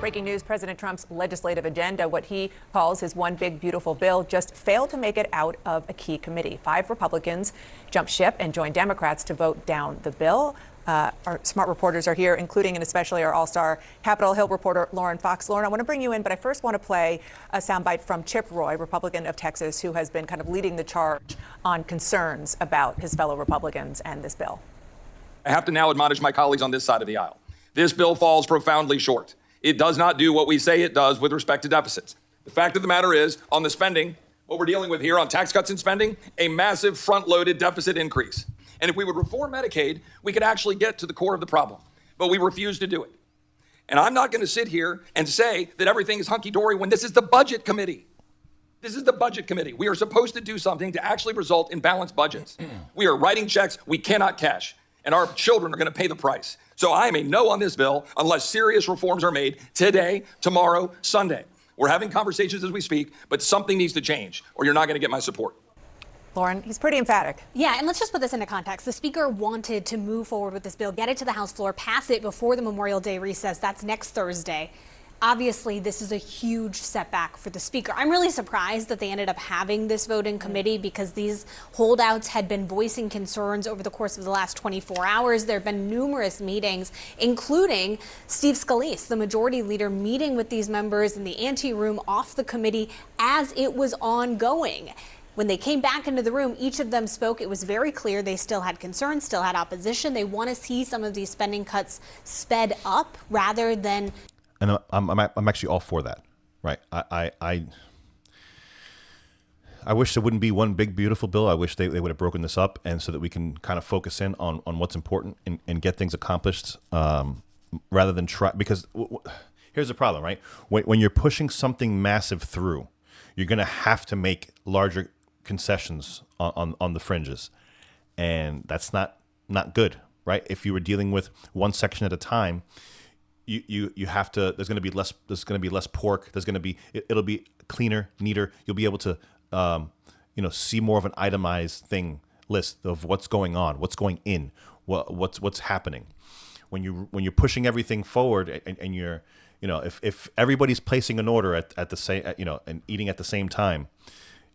Breaking news, President Trump's legislative agenda, what he calls his one big beautiful bill, just failed to make it out of a key committee. 5 Republicans jumped ship and joined Democrats to vote down the bill. Our smart reporters are here, including and especially our all-star Capitol Hill reporter, Lauren Fox. Lauren, I want to bring you in, but I first want to play a soundbite from Chip Roy, Republican of Texas, who has been kind of leading the charge on concerns about his fellow Republicans and this bill. I have to now admonish my colleagues on this side of the aisle. This bill falls profoundly short. It does not do what we say it does with respect to deficits. The fact of the matter is, on the spending, what we're dealing with here on tax cuts and spending, a massive front-loaded deficit increase. And if we would reform Medicaid, we could actually get to the core of the problem. But we refuse to do it. And I'm not going to sit here and say that everything is hunky-dory when this is the budget committee. This is the budget committee. We are supposed to do something to actually result in balanced budgets. We are writing checks we cannot cash, and our children are going to pay the price. So I am a no on this bill unless serious reforms are made today, tomorrow, Sunday. We're having conversations as we speak, but something needs to change, or you're not going to get my support. Lauren, he's pretty emphatic. Yeah, and let's just put this into context. The Speaker wanted to move forward with this bill, get it to the House floor, pass it before the Memorial Day recess. That's next Thursday. Obviously, this is a huge setback for the Speaker. I'm really surprised that they ended up having this vote in committee because these holdouts had been voicing concerns over the course of the last 24 hours. There have been numerous meetings, including Steve Scalise, the majority leader, meeting with these members in the anteroom off the committee as it was ongoing. When they came back into the room, each of them spoke. It was very clear they still had concerns, still had opposition. They want to see some of these spending cuts sped up rather than. And I'm actually all for that, right? I wish there wouldn't be one big beautiful bill. I wish they would have broken this up, and so that we can kind of focus in on what's important and get things accomplished, rather than try. Because here's the problem, right? When you're pushing something massive through, you're going to have to make larger concessions on the fringes, and that's not good, right? If you were dealing with one section at a time, you have to. There's going to be less pork. It'll be cleaner, neater. You'll be able to see more of an itemized list of what's going on, what's going in, what's happening. When you're pushing everything forward and you're if everybody's placing an order at the same and eating at the same time,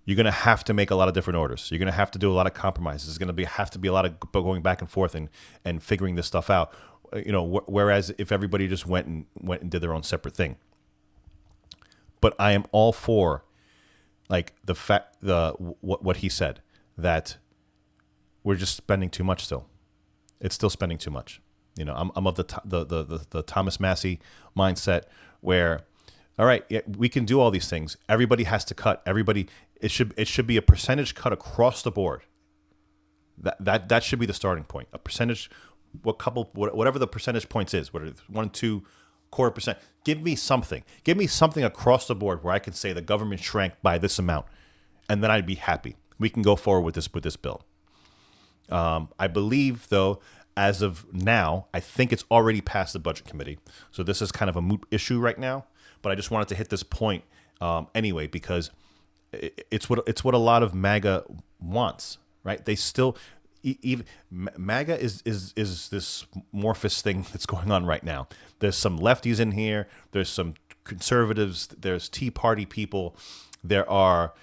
you're going to have to make a lot of different orders. You're going to have to do a lot of compromises. There's going to have to be a lot of going back and forth and figuring this stuff out. Whereas if everybody just went and did their own separate thing. But I am all for, like, what he said, that we're just spending too much still. It's still spending too much. I'm of the Thomas Massey mindset where, all right, yeah, we can do all these things. Everybody has to cut. It should be a percentage cut across the board. That should be the starting point. A percentage, whatever the percentage points is, whether it's 1, 2, quarter percent. Give me something. Give me something across the board where I can say the government shrank by this amount, and then I'd be happy. We can go forward with this bill. I believe, though, as of now, I think it's already passed the budget committee. So this is kind of a moot issue right now. But I just wanted to hit this point anyway, because it's what a lot of MAGA wants, right? They still even MAGA is this amorphous thing that's going on right now. There's some lefties in here. There's some conservatives. There's Tea Party people. There are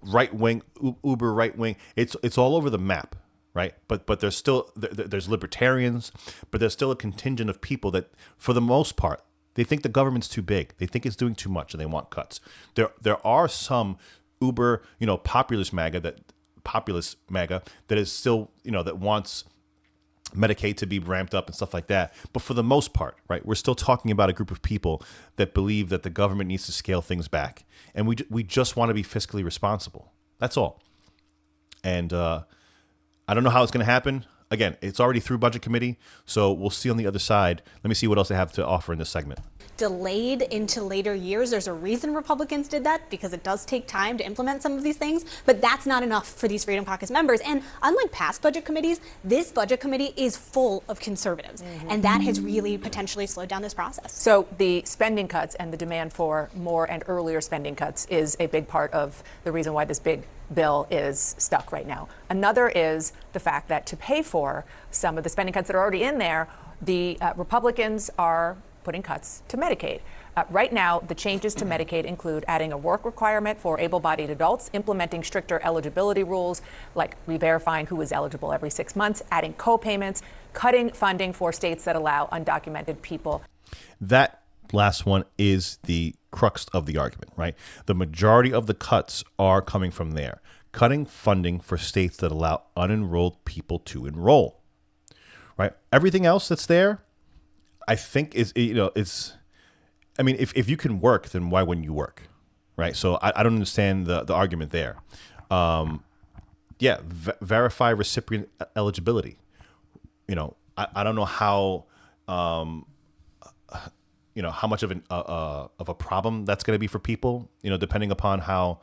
right wing, uber right wing. It's all over the map. Right, but there's still there's libertarians, but there's still a contingent of people that, for the most part, they think the government's too big. They think it's doing too much, and they want cuts. There are some uber populist MAGA that is still that wants Medicaid to be ramped up and stuff like that. But for the most part, right, we're still talking about a group of people that believe that the government needs to scale things back, and we just want to be fiscally responsible. That's all, and. I don't know how it's going to happen. Again, it's already through budget committee, so we'll see on the other side. Let me see what else they have to offer in this segment. Delayed into later years. There's a reason Republicans did that, because it does take time to implement some of these things, but that's not enough for these Freedom Caucus members. And unlike past budget committees, this budget committee is full of conservatives, and that has really potentially slowed down this process. So the spending cuts and the demand for more and earlier spending cuts is a big part of the reason why this big bill is stuck right now. Another is the fact that to pay for some of the spending cuts that are already in there, the Republicans are putting cuts to Medicaid. Right now, the changes to Medicaid include adding a work requirement for able-bodied adults, implementing stricter eligibility rules, like re-verifying who is eligible every 6 months, adding co-payments, cutting funding for states that allow undocumented people. That last one is the crux of the argument, right? The majority of the cuts are coming from there. Cutting funding for states that allow unenrolled people to enroll, right? Everything else that's there, I think it's, I mean, if you can work, then why wouldn't you work, right? So I don't understand the argument there. Verify recipient eligibility. I don't know how, how much of a problem that's going to be for people, depending upon how,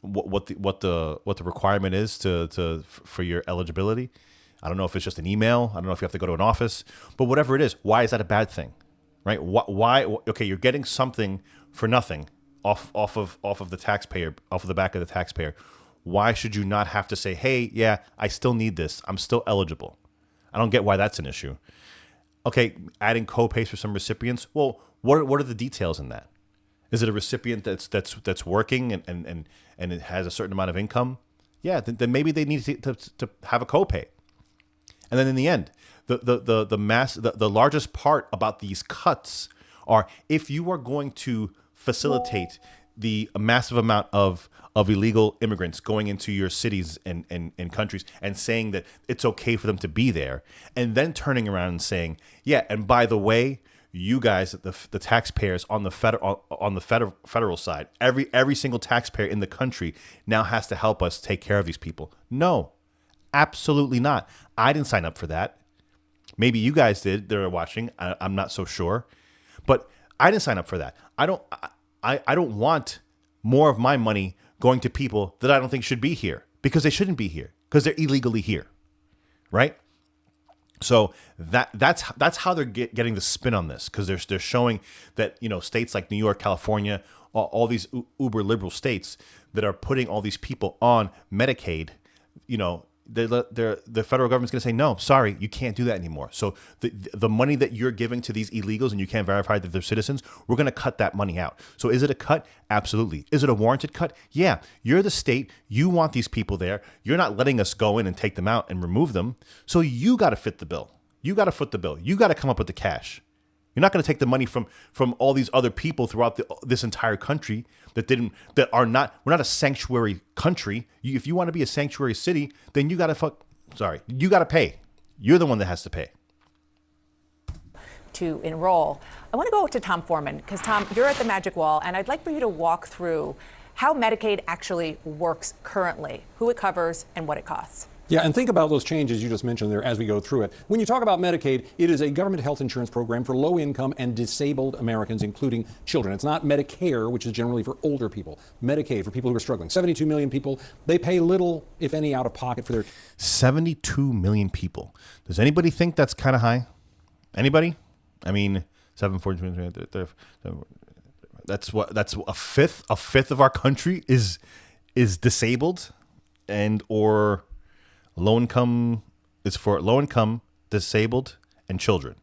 what the requirement is for your eligibility. I don't know if it's just an email. I don't know if you have to go to an office, but whatever it is, why is that a bad thing, right? Why? Okay, you're getting something for nothing off of the taxpayer, off of the back of the taxpayer. Why should you not have to say, hey, yeah, I still need this. I'm still eligible. I don't get why that's an issue. Okay, adding co-pays for some recipients. Well, what are the details in that? Is it a recipient that's working and it has a certain amount of income? Yeah, then maybe they need to have a co-pay. And then in the end, the largest part about these cuts are if you are going to facilitate the massive amount of illegal immigrants going into your cities and countries and saying that it's okay for them to be there, and then turning around and saying, yeah, and by the way, you guys, the taxpayers on the federal side, every single taxpayer in the country now has to help us take care of these people. No, absolutely not. I didn't sign up for that. Maybe you guys did. They're watching. I'm not so sure, but I didn't sign up for that. I don't want more of my money going to people that I don't think should be here, because they shouldn't be here, because they're illegally here, right? So that's how they're getting the spin on this, because they're showing that states like New York, California, all these uber liberal states that are putting all these people on Medicaid, the federal government's going to say, no, sorry, you can't do that anymore. So the money that you're giving to these illegals and you can't verify that they're citizens, we're going to cut that money out. So is it a cut? Absolutely. Is it a warranted cut? Yeah. You're the state. You want these people there. You're not letting us go in and take them out and remove them. So you got to fit the bill. You got to foot the bill. You got to come up with the cash. You're not going to take the money from all these other people throughout this entire country we're not a sanctuary country. If you want to be a sanctuary city, then you got to pay. You're the one that has to pay to enroll. I want to go to Tom Foreman, because Tom, you're at the Magic Wall, and I'd like for you to walk through how Medicaid actually works currently, who it covers, and what it costs. Yeah, and think about those changes you just mentioned there as we go through it. When you talk about Medicaid, it is a government health insurance program for low-income and disabled Americans, including children. It's not Medicare, which is generally for older people. Medicaid for people who are struggling. 72 million people, they pay little, if any, out of pocket for their... 72 million people. Does anybody think that's kind of high? Anybody? I mean, 740. That's a fifth of our country is disabled or low income is for low income, disabled, and children.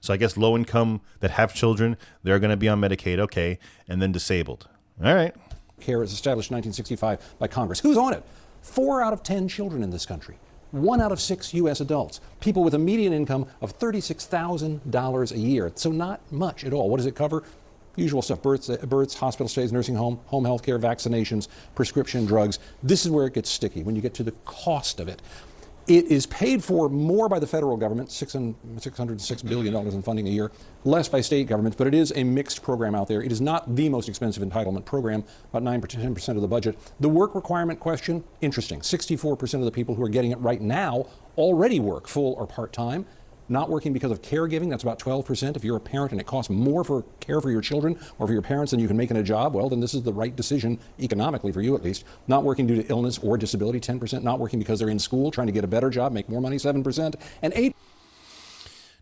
So I guess low income that have children, they're going to be on Medicaid, okay, and then disabled. All right. Care is established in 1965 by Congress. Who's on it? 4 out of 10 children in this country. 1 out of 6 U.S. adults. People with a median income of $36,000 a year. So not much at all. What does it cover? Usual stuff: births, hospital stays, nursing home health care, vaccinations, prescription drugs. This is where it gets sticky when you get to the cost of it. It is paid for more by the federal government, $606 billion in funding a year, less by state governments, but it is a mixed program out there. It is not the most expensive entitlement program, about 9% of the budget. The work requirement question, interesting. 64% of the people who are getting it right now already work full or part-time. Not working because of caregiving, that's about 12%. If you're a parent and it costs more for care for your children or for your parents than you can make in a job, well, then this is the right decision, economically for you at least. Not working due to illness or disability, 10%. Not working because they're in school, trying to get a better job, make more money, 7%. And 8%.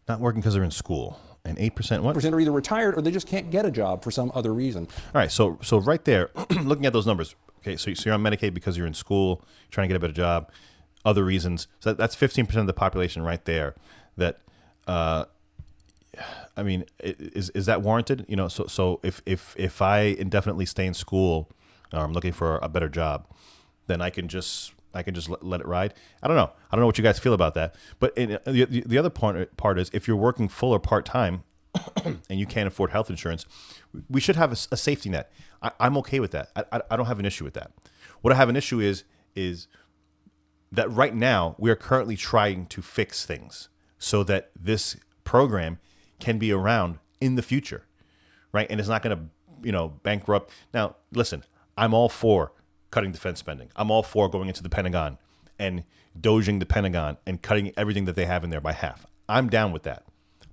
Not working because they're in school. And 8% what? Are either retired or they just can't get a job for some other reason. All right, so right there, looking at those numbers, okay, so you're on Medicaid because you're in school, trying to get a better job, other reasons. So that's 15% of the population right there. That I mean, is that warranted? You know, so if I indefinitely stay in school, or I'm looking for a better job, then I can just let it ride. I don't know what you guys feel about that. But the other part is, if you're working full or part time and you can't afford health insurance, we should have a safety net. I'm okay with that. I don't have an issue with that. What I have an issue is that right now we are currently trying to fix things so that this program can be around in the future, right? And it's not going to, bankrupt. Now, listen, I'm all for cutting defense spending. I'm all for going into the Pentagon and doging the Pentagon and cutting everything that they have in there by half. I'm down with that.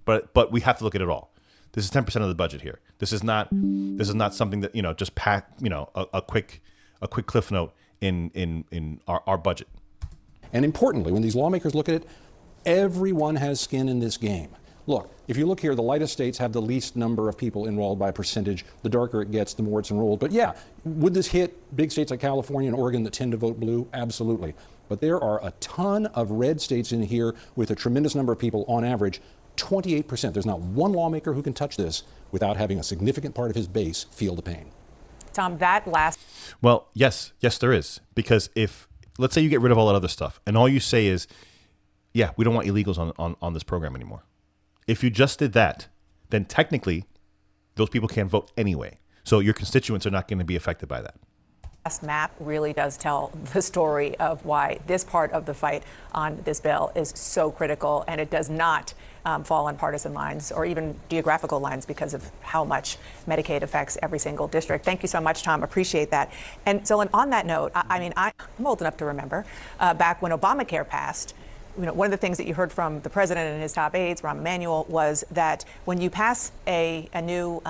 But we have to look at it all. This is 10% of the budget here. This is not something that, just pack, a quick cliff note in our budget. And importantly, when these lawmakers look at it, everyone has skin in this game. Look, if you look here, the lightest states have the least number of people enrolled by percentage. The darker it gets, the more it's enrolled. But yeah, would this hit big states like California and Oregon that tend to vote blue? Absolutely. But there are a ton of red states in here with a tremendous number of people, on average, 28%. There's not one lawmaker who can touch this without having a significant part of his base feel the pain. Tom, that last. Well, yes, there is. Because if, let's say you get rid of all that other stuff and all you say is, yeah, we don't want illegals on this program anymore. If you just did that, then technically those people can't vote anyway. So your constituents are not going to be affected by that. Last map really does tell the story of why this part of the fight on this bill is so critical, and it does not fall on partisan lines or even geographical lines because of how much Medicaid affects every single district. Thank you so much, Tom. Appreciate that. And so on that note, I'm old enough to remember back when Obamacare passed. One of the things that you heard from the president and his top aides, Rahm Emanuel, was that when you pass a new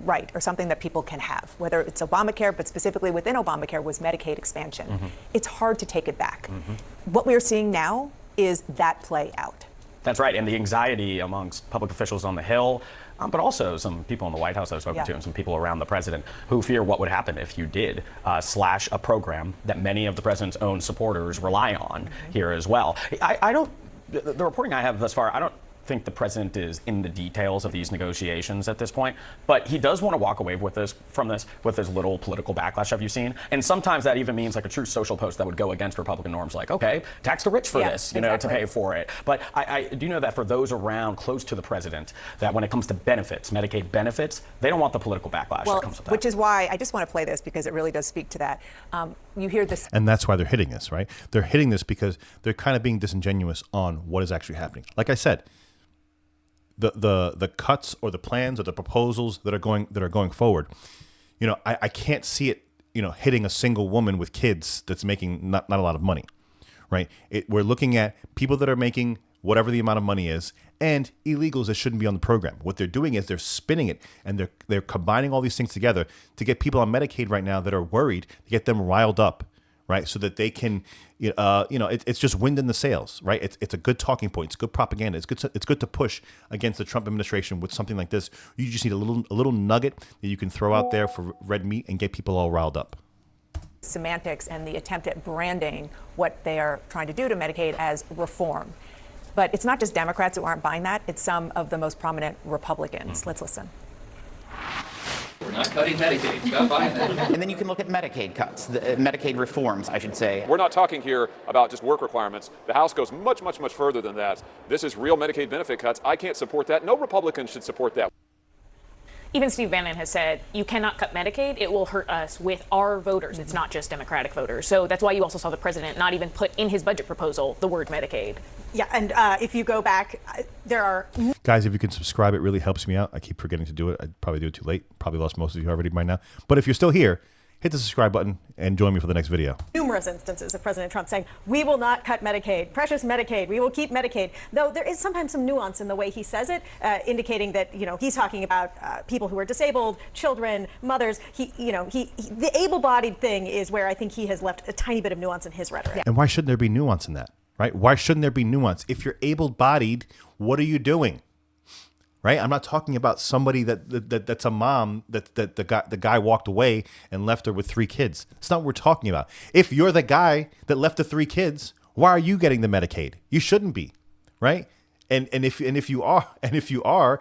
right or something that people can have, whether it's Obamacare, but specifically within Obamacare was Medicaid expansion, it's hard to take it back. What we are seeing now is that play out. That's right, and the anxiety amongst public officials on the Hill, but also some people in the White House I've spoken to and some people around the president who fear what would happen if you did slash a program that many of the president's own supporters rely on here as well. The reporting I have thus far, I don't think the president is in the details of these negotiations at this point, but he does want to walk away with this with as little political backlash have you seen. And sometimes that even means like a true social post that would go against Republican norms, like, okay, tax the rich for this, to pay for it. But I do know that for those around close to the president, that when it comes to benefits, Medicaid benefits, they don't want the political backlash that comes with that. Which is why I just want to play this because it really does speak to that. You hear this. And that's why they're hitting this, right? They're hitting this because they're kind of being disingenuous on what is actually happening. Like I said, the cuts or the plans or the proposals that are going forward, I can't see it, hitting a single woman with kids that's making not a lot of money, right? We're looking at people that are making whatever the amount of money is and illegals that shouldn't be on the program. What they're doing is they're spinning it and they're combining all these things together to get people on Medicaid right now that are worried, to get them riled up, right? So that they can, it's just wind in the sails, right? It's a good talking point. It's good propaganda. It's good to push against the Trump administration with something like this. You just need a little nugget that you can throw out there for red meat and get people all riled up. Semantics and the attempt at branding what they are trying to do to Medicaid as reform. But it's not just Democrats who aren't buying that. It's some of the most prominent Republicans. Let's listen. We're not cutting Medicaid. Not buying that. And then you can look at Medicaid cuts, Medicaid reforms, I should say. We're not talking here about just work requirements. The House goes much, much, much further than that. This is real Medicaid benefit cuts. I can't support that. No Republican should support that. Even Steve Bannon has said, you cannot cut Medicaid. It will hurt us with our voters. It's not just Democratic voters. So that's why you also saw the president not even put in his budget proposal the word Medicaid. Yeah, and if you go back, there are... Guys, if you can subscribe, it really helps me out. I keep forgetting to do it. I probably do it too late. Probably lost most of you already by now. But if you're still here, hit the subscribe button and join me for the next video. Numerous instances of President Trump saying, we will not cut Medicaid, precious Medicaid, we will keep Medicaid. Though there is sometimes some nuance in the way he says it, indicating that, he's talking about people who are disabled, children, mothers. The able-bodied thing is where I think he has left a tiny bit of nuance in his rhetoric. And why shouldn't there be nuance in that, right? Why shouldn't there be nuance? If you're able-bodied, what are you doing? Right? I'm not talking about somebody that's a mom that the guy walked away and left her with 3 kids. That's not what we're talking about. If you're the guy that left the 3 kids, why are you getting the Medicaid? You shouldn't be, right? And if you are,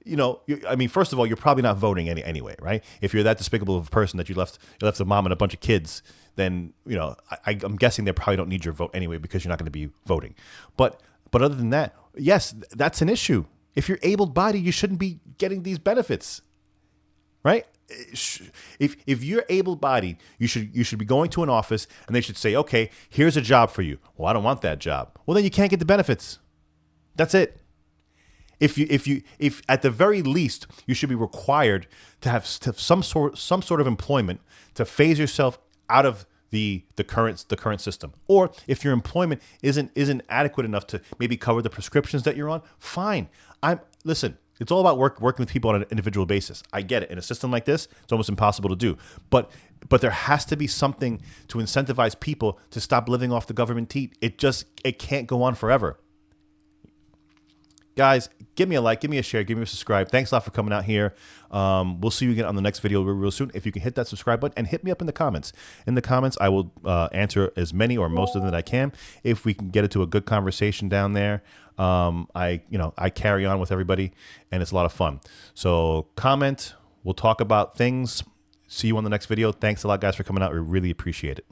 you know, I mean, first of all, you're probably not voting anyway, right? If you're that despicable of a person that you left a mom and a bunch of kids, then, you know, I'm guessing they probably don't need your vote anyway because you're not going to be voting. But other than that, yes, that's an issue. If you're able-bodied, you shouldn't be getting these benefits, right? If you're able-bodied, you should be going to an office and they should say, okay, here's a job for you. Well, I don't want that job. Well, then you can't get the benefits. That's it. If at the very least you should be required to have some sort of employment to phase yourself out of the current system, or if your employment isn't adequate enough to maybe cover the prescriptions that you're on, fine. Listen. It's all about working with people on an individual basis. I get it. In a system like this, it's almost impossible to do. But there has to be something to incentivize people to stop living off the government teat. It can't go on forever. Guys, give me a like, give me a share, give me a subscribe. Thanks a lot for coming out here. We'll see you again on the next video real soon. If you can hit that subscribe button and hit me up in the comments. In the comments, I will answer as many or most of them that I can. If we can get it to a good conversation down there, I carry on with everybody, and it's a lot of fun. So comment. We'll talk about things. See you on the next video. Thanks a lot, guys, for coming out. We really appreciate it.